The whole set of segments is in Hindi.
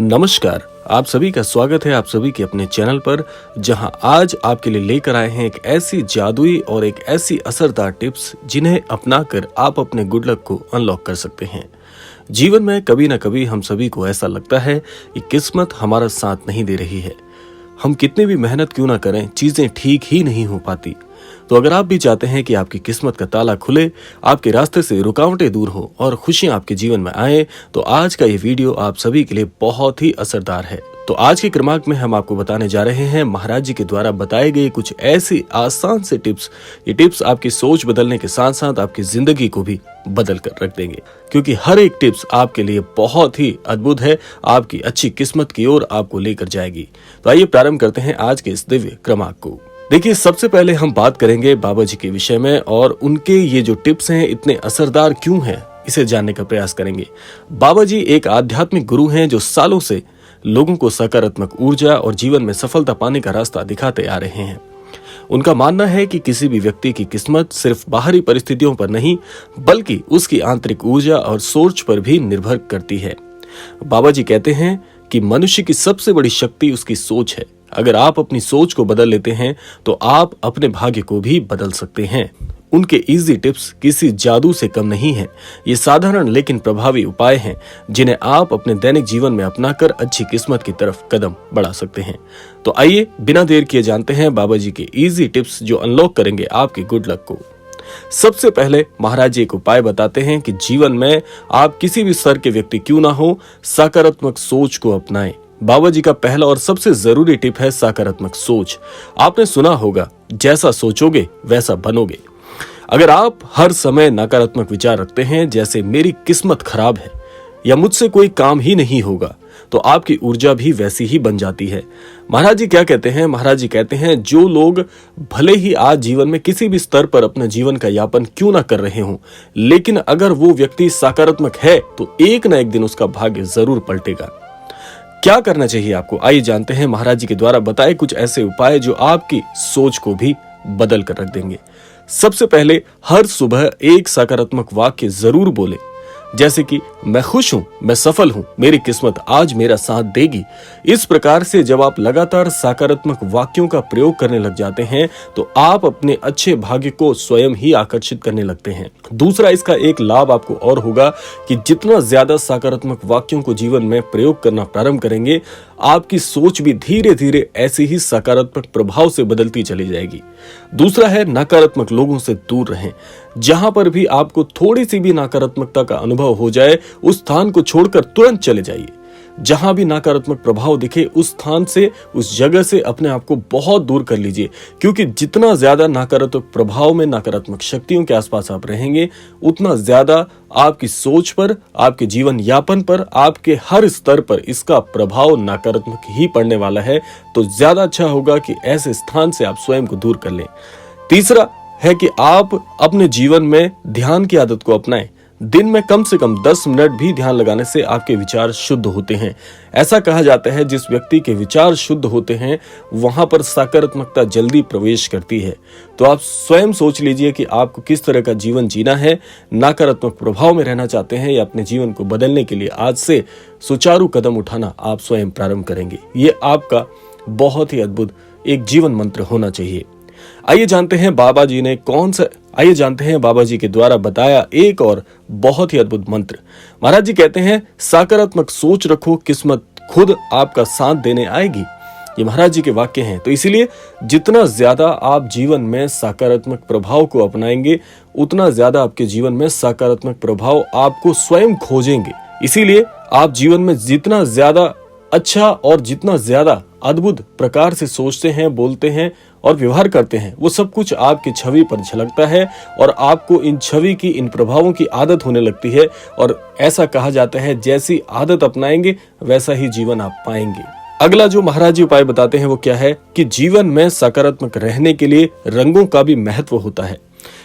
नमस्कार। आप सभी का स्वागत है आप सभी के अपने चैनल पर, जहां आज आपके लिए लेकर आए हैं एक ऐसी जादुई और एक ऐसी असरदार टिप्स जिन्हें अपनाकर आप अपने गुड लक को अनलॉक कर सकते हैं। जीवन में कभी ना कभी हम सभी को ऐसा लगता है कि किस्मत हमारा साथ नहीं दे रही है। हम कितनी भी मेहनत क्यों ना करें, चीजें ठीक ही नहीं हो पाती। तो अगर आप भी चाहते हैं कि आपकी किस्मत का ताला खुले, आपके रास्ते से रुकावटें दूर हो और खुशियां आपके जीवन में आए, तो आज का ये वीडियो आप सभी के लिए बहुत ही असरदार है। तो आज के क्रमांक में हम आपको बताने जा रहे हैं महाराज जी के द्वारा बताए गए कुछ ऐसी आसान से टिप्स। ये टिप्स आपकी सोच बदलने के साथ साथ आपकी जिंदगी को भी बदल कर रख देंगे, क्योंकि हर एक टिप्स आपके लिए बहुत ही अद्भुत है, आपकी अच्छी किस्मत की ओर आपको लेकर जाएगी। तो आइए प्रारंभ करते हैं आज के इस दिव्य क्रमांक को। देखिए, सबसे पहले हम बात करेंगे बाबा जी के विषय में और उनके ये जो टिप्स हैं इतने असरदार क्यों हैं, इसे जानने का प्रयास करेंगे। बाबा जी एक आध्यात्मिक गुरु हैं जो सालों से लोगों को सकारात्मक ऊर्जा और जीवन में सफलता पाने का रास्ता दिखाते आ रहे हैं। उनका मानना है कि किसी भी व्यक्ति की किस्मत सिर्फ बाहरी परिस्थितियों पर नहीं, बल्कि उसकी आंतरिक ऊर्जा और सोच पर भी निर्भर करती है। बाबा जी कहते हैं कि मनुष्य की सबसे बड़ी शक्ति उसकी सोच है। अगर आप अपनी सोच को बदल लेते हैं तो आप अपने भाग्य को भी बदल सकते हैं। उनके इजी टिप्स किसी जादू से कम नहीं है। ये साधारण लेकिन प्रभावी उपाय हैं जिन्हें आप अपने दैनिक जीवन में अपनाकर अच्छी किस्मत की तरफ कदम बढ़ा सकते हैं। तो आइए बिना देर किए जानते हैं बाबा जी के इजी टिप्स जो अनलॉक करेंगे आपके गुड लक को। सबसे पहले महाराज जी एक उपाय बताते हैं कि जीवन में आप किसी भी स्तर के व्यक्ति क्यों ना हो, सकारात्मक सोच को अपनाएं। बाबा जी का पहला और सबसे जरूरी टिप है सकारात्मक सोच। आपने सुना होगा, जैसा सोचोगे वैसा बनोगे। अगर आप हर समय नकारात्मक विचार रखते हैं, जैसे मेरी किस्मत खराब है या मुझसे कोई काम ही नहीं होगा, तो आपकी ऊर्जा भी वैसी ही बन जाती है। महाराज जी क्या कहते हैं? महाराज जी कहते हैं जो लोग भले ही आज जीवन में किसी भी स्तर पर अपने जीवन का यापन क्यों ना कर रहे हों, लेकिन अगर वो व्यक्ति सकारात्मक है तो एक ना एक दिन उसका भाग्य जरूर पलटेगा। क्या करना चाहिए आपको, आइए जानते हैं महाराज जी के द्वारा बताए कुछ ऐसे उपाय जो आपकी सोच को भी बदल कर रख देंगे। सबसे पहले, हर सुबह एक सकारात्मक वाक्य जरूर बोले, जैसे कि मैं खुश हूं, मैं सफल हूं, मेरी किस्मत आज मेरा साथ देगी। इस प्रकार से जब आप लगातार सकारात्मक वाक्यों का प्रयोग करने लग जाते हैं तो आप अपने अच्छे भाग्य को स्वयं ही आकर्षित करने लगते हैं। दूसरा, इसका एक लाभ आपको और होगा कि जितना ज्यादा सकारात्मक वाक्यों को जीवन में प्रयोग करना प्रारंभ करेंगे, आपकी सोच भी धीरे धीरे ऐसे ही सकारात्मक प्रभाव से बदलती चली जाएगी। दूसरा है, नकारात्मक लोगों से दूर रहें। जहां पर भी आपको थोड़ी सी भी नकारात्मकता का अनुभव हो जाए, उस स्थान को छोड़कर तुरंत चले जाइए। जहां भी नकारात्मक प्रभाव दिखे, उस स्थान से, उस जगह से अपने आप को बहुत दूर कर लीजिए, क्योंकि जितना ज्यादा नकारात्मक प्रभाव में, नकारात्मक शक्तियों के आसपास आप रहेंगे, उतना ज्यादा आपकी सोच पर, आपके जीवन यापन पर, आपके हर स्तर पर इसका प्रभाव नकारात्मक ही पड़ने वाला है। तो ज्यादा अच्छा होगा कि ऐसे स्थान से आप स्वयं को दूर कर लें। तीसरा है कि आप अपने जीवन में ध्यान की आदत को अपनाएं। दिन में कम से कम 10 मिनट भी ध्यान लगाने से आपके विचार शुद्ध होते हैं। ऐसा कहा जाता है जिस व्यक्ति के विचार शुद्ध होते हैं वहां पर सकारात्मकता जल्दी प्रवेश करती है। तो आप स्वयं सोच लीजिए कि आपको किस तरह का जीवन जीना है। नकारात्मक प्रभाव में रहना चाहते हैं या अपने जीवन को बदलने के लिए आज से सुचारू कदम उठाना आप स्वयं प्रारंभ करेंगे। ये आपका बहुत ही अद्भुत एक जीवन मंत्र होना चाहिए। आइए जानते हैं बाबा जी के द्वारा बताया एक और बहुत ही अद्भुत मंत्र। महाराज जी कहते हैं, सकारात्मक सोच रखो, किस्मत खुद आपका साथ देने आएगी। ये महाराज जी के वाक्य हैं। तो इसीलिए जितना ज्यादा आप जीवन में सकारात्मक प्रभाव को अपनाएंगे, उतना ज्यादा आपके जीवन में सकारात्मक प्रभाव आपको स्वयं खोजेंगे। इसीलिए आप जीवन में जितना ज्यादा अच्छा और जितना ज्यादा अद्भुत प्रकार से सोचते हैं, बोलते हैं और व्यवहार करते हैं, वो सब कुछ आपकी छवि पर झलकता है और आपको इन छवि की, इन प्रभावों की आदत होने लगती है। और ऐसा कहा जाता है, जैसी आदत अपनाएंगे वैसा ही जीवन आप पाएंगे। अगला जो महाराज जी उपाय बताते हैं वो क्या है कि जीवन में सकारात्मक रहने के लिए रंगों का भी महत्व होता है।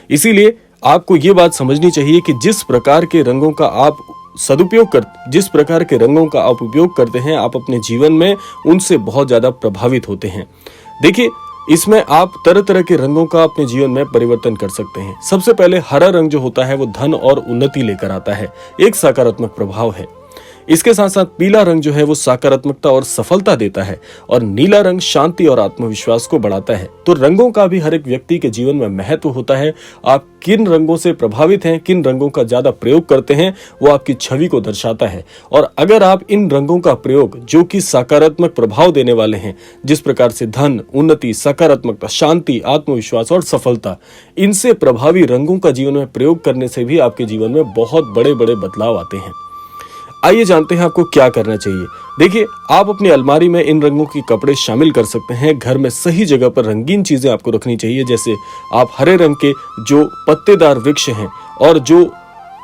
इसीलिए आपको ये बात समझनी चाहिए कि जिस प्रकार के रंगों का आप उपयोग करते हैं, आप अपने जीवन में उनसे बहुत ज्यादा प्रभावित होते हैं। देखिए, इसमें आप तरह तरह के रंगों का अपने जीवन में परिवर्तन कर सकते हैं। सबसे पहले हरा रंग जो होता है वो धन और उन्नति लेकर आता है, एक सकारात्मक प्रभाव है। इसके साथ साथ पीला रंग जो है वो सकारात्मकता और सफलता देता है और नीला रंग शांति और आत्मविश्वास को बढ़ाता है। तो रंगों का भी हर एक व्यक्ति के जीवन में महत्व होता है। आप किन रंगों से प्रभावित हैं, किन रंगों का ज्यादा प्रयोग करते हैं, वो आपकी छवि को दर्शाता है। और अगर आप इन रंगों का प्रयोग जो कि सकारात्मक प्रभाव देने वाले हैं, जिस प्रकार से धन, उन्नति, सकारात्मकता, शांति, आत्मविश्वास और सफलता, इनसे प्रभावी रंगों का जीवन में प्रयोग करने से भी आपके जीवन में बहुत बड़े बड़े बदलाव आते हैं। आइए जानते हैं आपको क्या करना चाहिए। देखिए, आप अपनी अलमारी में इन रंगों के कपड़े शामिल कर सकते हैं। घर में सही जगह पर रंगीन चीजें आपको रखनी चाहिए, जैसे आप हरे रंग के जो पत्तेदार वृक्ष हैं और जो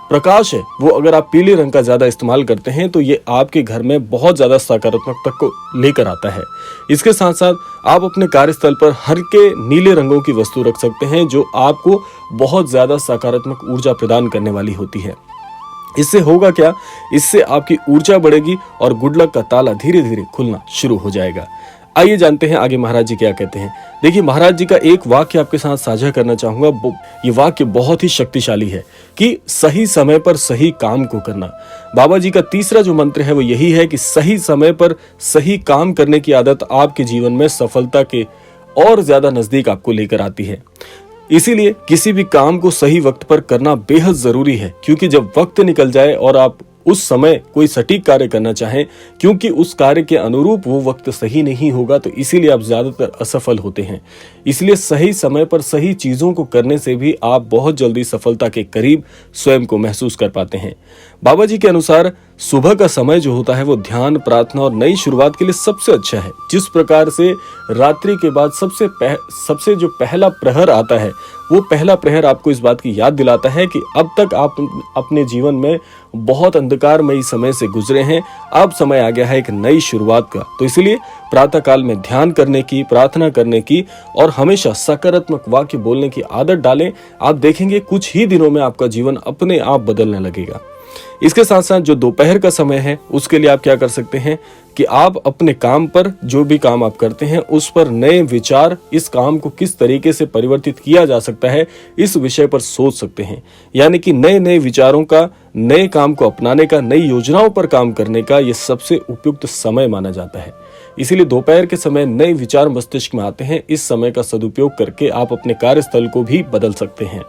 प्रकाश है वो अगर आप पीले रंग का ज्यादा इस्तेमाल करते हैं तो ये आपके घर में बहुत ज्यादा सकारात्मकता को लेकर आता है। इसके साथ साथ आप अपने कार्यस्थल पर हल्के नीले रंगों की वस्तु रख सकते हैं जो आपको बहुत ज्यादा सकारात्मक ऊर्जा प्रदान करने वाली होती है। इससे होगा क्या, इससे आपकी ऊर्जा बढ़ेगी और गुड लक का ताला धीरे धीरे खुलना शुरू हो जाएगा। आइए जानते हैं आगे महाराज जी क्या कहते हैं। देखिए, महाराज जी का एक वाक्य आपके साथ साझा करना चाहूंगा। ये वाक्य बहुत ही शक्तिशाली है कि सही समय पर सही काम को करना। बाबा जी का तीसरा जो मंत्र है वो यही है कि सही समय पर सही काम करने की आदत आपके जीवन में सफलता के और ज्यादा नजदीक आपको लेकर आती है। इसीलिए किसी भी काम को सही वक्त पर करना बेहद जरूरी है, क्योंकि जब वक्त निकल जाए और आप उस समय कोई सटीक कार्य करना चाहें, क्योंकि उस कार्य के अनुरूप वो वक्त सही नहीं होगा, तो इसीलिए आप ज्यादातर असफल होते हैं। इसलिए सही समय पर सही चीजों को करने से भी आप बहुत जल्दी सफलता के करीब स्वयं को महसूस कर पाते हैं। बाबा जी के अनुसार सुबह का समय जो होता है वो ध्यान, प्रार्थना और नई शुरुआत के लिए सबसे अच्छा है। जिस प्रकार से रात्रि के बाद सबसे जो पहला प्रहर आता है, वो पहला प्रहर आपको इस बात की याद दिलाता है कि अब तक आप अपने जीवन में बहुत अंधकारमयी समय से गुजरे हैं, अब समय आ गया है एक नई शुरुआत का। तो इसलिए प्रातः काल में ध्यान करने की, प्रार्थना करने की और हमेशा सकारात्मक वाक्य बोलने की आदत डालें। आप देखेंगे कुछ ही दिनों में आपका जीवन अपने आप बदलने लगेगा। इसके साथ साथ जो दोपहर का समय है उसके लिए आप क्या कर सकते हैं कि आप अपने काम पर, जो भी काम आप करते हैं उस पर नए विचार, इस काम को किस तरीके से परिवर्तित किया जा सकता है, इस विषय पर सोच सकते हैं। यानी कि नए नए विचारों का, नए काम को अपनाने का, नई योजनाओं पर काम करने का ये सबसे उपयुक्त समय माना जाता है। इसीलिए दोपहर के समय नए विचार मस्तिष्क में आते हैं। इस समय का सदुपयोग करके आप अपने कार्यस्थल को भी बदल सकते हैं।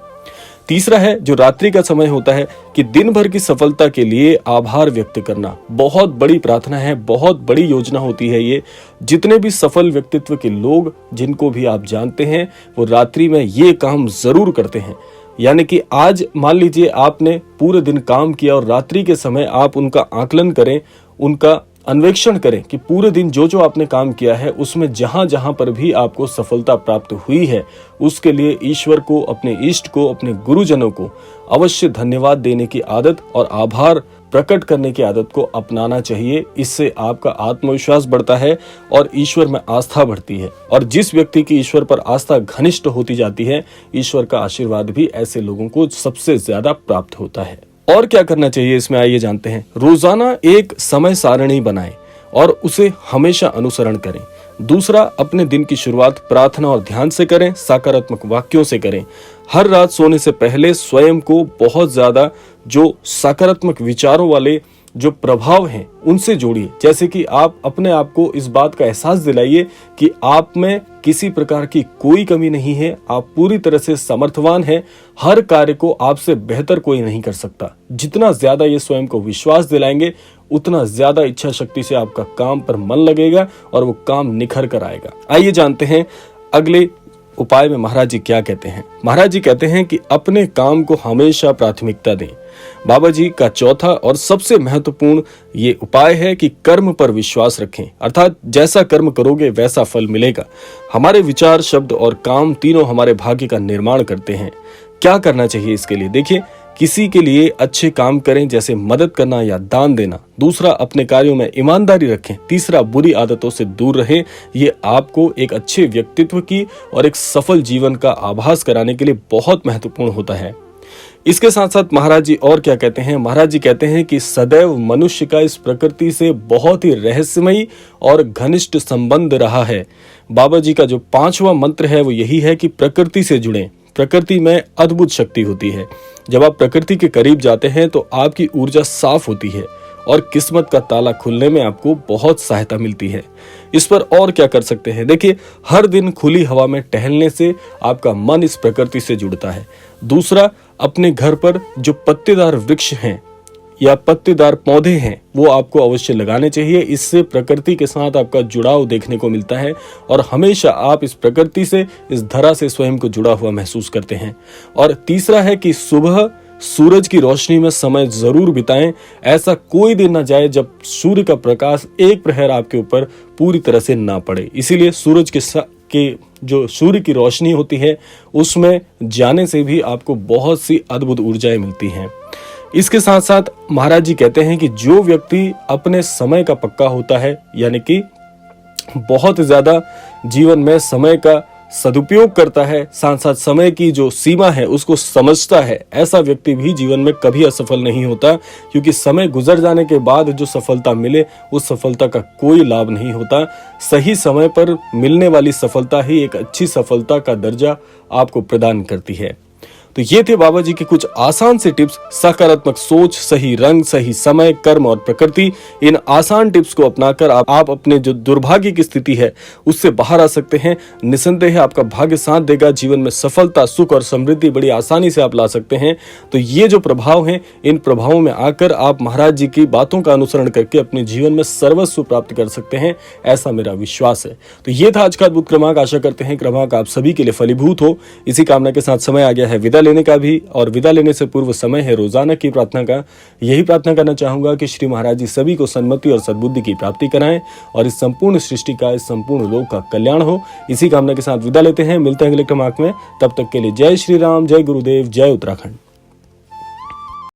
तीसरा है जो रात्रि का समय होता है कि दिन भर की सफलता के लिए आभार व्यक्त करना बहुत बड़ी प्रार्थना है, बहुत बड़ी योजना होती है ये। जितने भी सफल व्यक्तित्व के लोग जिनको भी आप जानते हैं वो रात्रि में ये काम जरूर करते हैं। यानी कि आज मान लीजिए आपने पूरे दिन काम किया और रात्रि के समय आप उनका आकलन करें, उनका अन्वेषण करें कि पूरे दिन जो जो आपने काम किया है उसमें जहां जहां पर भी आपको सफलता प्राप्त हुई है उसके लिए ईश्वर को, अपने इष्ट को, अपने गुरुजनों को अवश्य धन्यवाद देने की आदत और आभार प्रकट करने की आदत को अपनाना चाहिए। इससे आपका आत्मविश्वास बढ़ता है और ईश्वर में आस्था बढ़ती है। और जिस व्यक्ति की ईश्वर पर आस्था घनिष्ठ होती जाती है, ईश्वर का आशीर्वाद भी ऐसे लोगों को सबसे ज्यादा प्राप्त होता है। और क्या करना चाहिए इसमें आइए जानते हैं। रोजाना एक समय सारणी बनाएं और उसे हमेशा अनुसरण करें। दूसरा, अपने दिन की शुरुआत प्रार्थना और ध्यान से करें, सकारात्मक वाक्यों से करें। हर रात सोने से पहले स्वयं को बहुत ज्यादा जो सकारात्मक विचारों वाले जो प्रभाव हैं उनसे जोड़िए। जैसे कि आप अपने आप को इस बात का एहसास दिलाइए कि आप में किसी प्रकार की कोई कमी नहीं है, आप पूरी तरह से समर्थवान हैं, हर कार्य को आपसे बेहतर कोई नहीं कर सकता। जितना ज्यादा ये स्वयं को विश्वास दिलाएंगे उतना ज्यादा इच्छा शक्ति से आपका काम पर मन लगेगा और वो काम निखर कर आएगा। आइए जानते हैं अगले उपाय में महाराज जी क्या कहते हैं। महाराज जी कहते हैं कि अपने काम को हमेशा प्राथमिकता दें। बाबा जी का चौथा और सबसे महत्वपूर्ण ये उपाय है कि कर्म पर विश्वास रखें, अर्थात जैसा कर्म करोगे वैसा फल मिलेगा। हमारे विचार, शब्द और काम तीनों हमारे भाग्य का निर्माण करते हैं। क्या करना चाहिए इसके लिए? देखिए, किसी के लिए अच्छे काम करें, जैसे मदद करना या दान देना। दूसरा, अपने कार्यों में ईमानदारी रखें। तीसरा, बुरी आदतों से दूर रहें। ये आपको एक अच्छे व्यक्तित्व की और एक सफल जीवन का आभास कराने के लिए बहुत महत्वपूर्ण होता है। इसके साथ साथ महाराज जी और क्या कहते हैं? महाराज जी कहते हैं कि सदैव मनुष्य का इस प्रकृति से बहुत ही रहस्यमयी और घनिष्ठ संबंध रहा है। बाबा जी का जो 5वां मंत्र है वो यही है कि प्रकृति से जुड़ें। प्रकृति में अद्भुत शक्ति होती है। जब आप प्रकृति के करीब जाते हैं तो आपकी ऊर्जा साफ होती है और किस्मत का ताला खुलने में आपको बहुत सहायता मिलती है। इस पर और क्या कर सकते हैं? देखिए, हर दिन खुली हवा में टहलने से आपका मन इस प्रकृति से जुड़ता है। दूसरा, अपने घर पर जो पत्तेदार वृक्ष हैं या पत्तेदार पौधे हैं वो आपको अवश्य लगाने चाहिए। इससे प्रकृति के साथ आपका जुड़ाव देखने को मिलता है और हमेशा आप इस प्रकृति से, इस धरा से स्वयं को जुड़ा हुआ महसूस करते हैं। और तीसरा है कि सुबह सूरज की रोशनी में समय जरूर बिताएं। ऐसा कोई दिन न जाए जब सूर्य का प्रकाश एक प्रहर आपके ऊपर पूरी तरह से ना पड़े। इसीलिए सूरज के जो सूर्य की रोशनी होती है उसमें जाने से भी आपको बहुत सी अद्भुत ऊर्जाएं मिलती हैं। इसके साथ साथ महाराज जी कहते हैं कि जो व्यक्ति अपने समय का पक्का होता है, यानी कि बहुत ज्यादा जीवन में समय का सदुपयोग करता है, साथ साथ समय की जो सीमा है उसको समझता है, ऐसा व्यक्ति भी जीवन में कभी असफल नहीं होता। क्योंकि समय गुजर जाने के बाद जो सफलता मिले उस सफलता का कोई लाभ नहीं होता। सही समय पर मिलने वाली सफलता ही एक अच्छी सफलता का दर्जा आपको प्रदान करती है। तो ये थे बाबा जी के कुछ आसान से टिप्स। सकारात्मक सोच, सही रंग, सही समय, कर्म और प्रकृति, इन आसान टिप्स को अपनाकर आप अपने जो दुर्भाग्य की स्थिति है उससे बाहर आ सकते हैं। निसंदेह आपका भाग्य साथ देगा। जीवन में सफलता, सुख और समृद्धि बड़ी आसानी से आप ला सकते हैं। तो ये जो प्रभाव हैं, इन प्रभावों में आकर आप महाराज जी की बातों का अनुसरण करके अपने जीवन में सर्वस्व प्राप्त कर सकते हैं, ऐसा मेरा विश्वास है। तो ये था आज का अद्भुत क्रमांक। आशा करते हैं क्रमांक आप सभी के लिए फलीभूत हो। इसी कामना के साथ समय आ गया है विदा लेने का भी, और विदा लेने से पूर्व समय है रोजाना की प्रार्थना का। यही प्रार्थना करना चाहूंगा कि श्री महाराज जी सभी को सन्मति और सद्बुद्धि की प्राप्ति कराएं और इस संपूर्ण सृष्टि का, इस संपूर्ण लोक का कल्याण हो। इसी कामना के साथ विदा लेते हैं। मिलते हैं अगले क्रमांक में। तब तक के लिए जय श्री राम, जय गुरुदेव, जय उत्तराखंड।